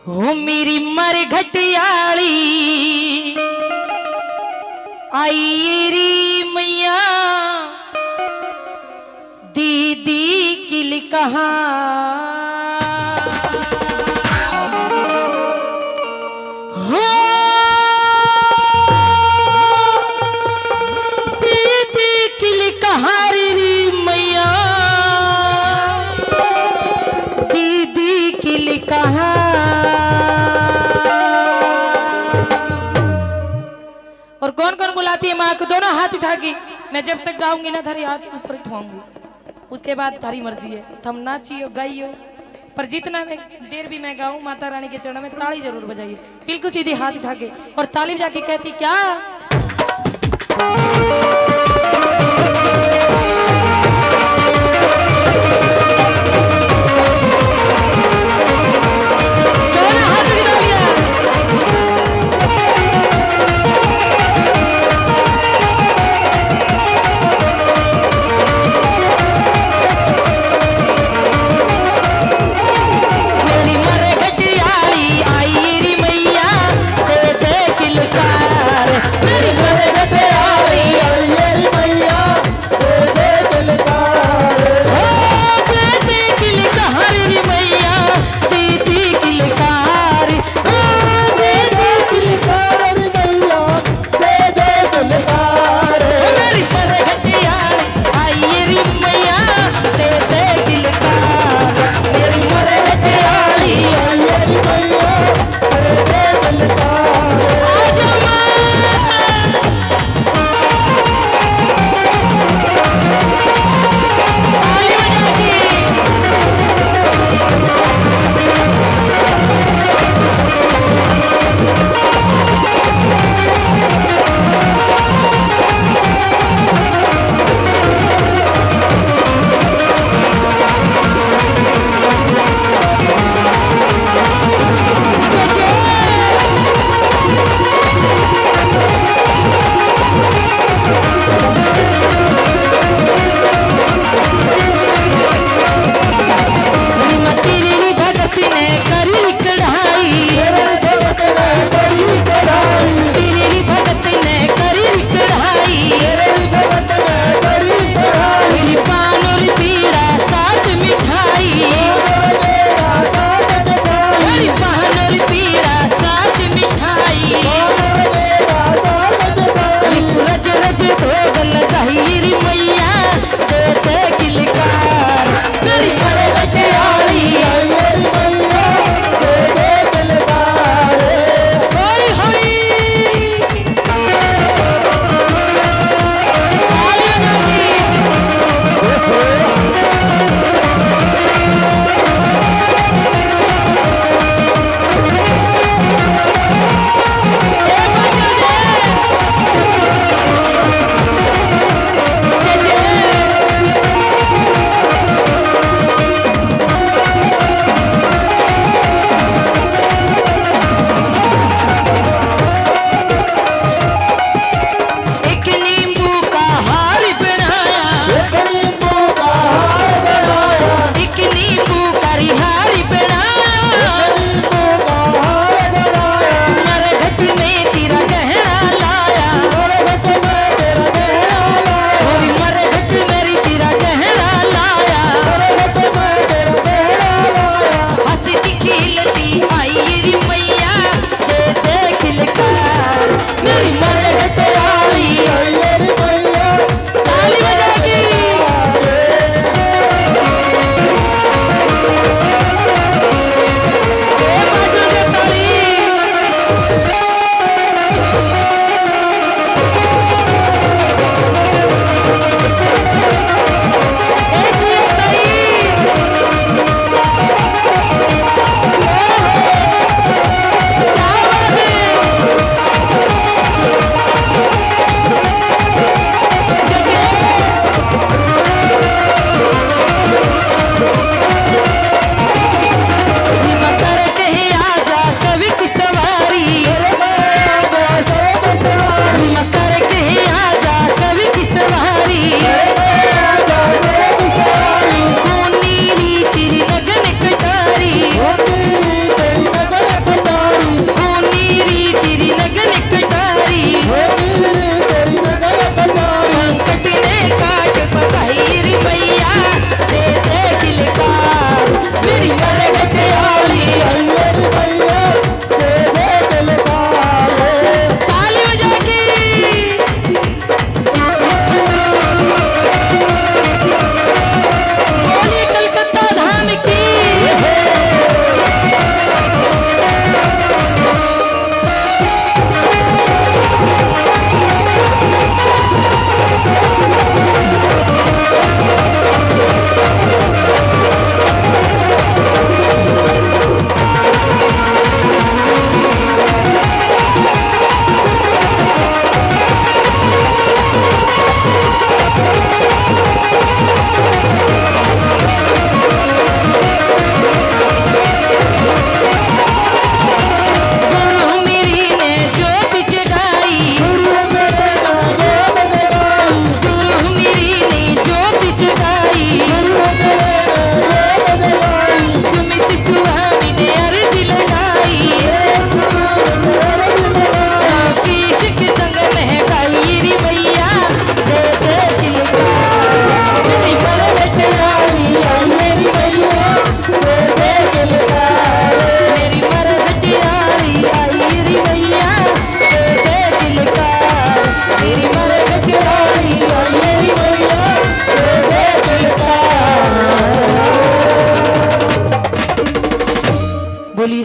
हो मेरी मर घटियाली आई री मैया दीदी किल कहा हो दीदी किल कहा री मैया दीदी किल कहा। और कौन कौन बुलाती है माँ को? दोनों हाथ उठा के। मैं जब तक गाऊंगी ना थारी हाथ ऊपर उठाऊंगी, उसके बाद थारी मर्जी है, थम नाचियो गाइयो, पर जितना देर भी मैं गाऊं माता रानी के चरणों में ताली जरूर बजाइए, बिल्कुल सीधे हाथ उठा के। और ताली बजा के कहती क्या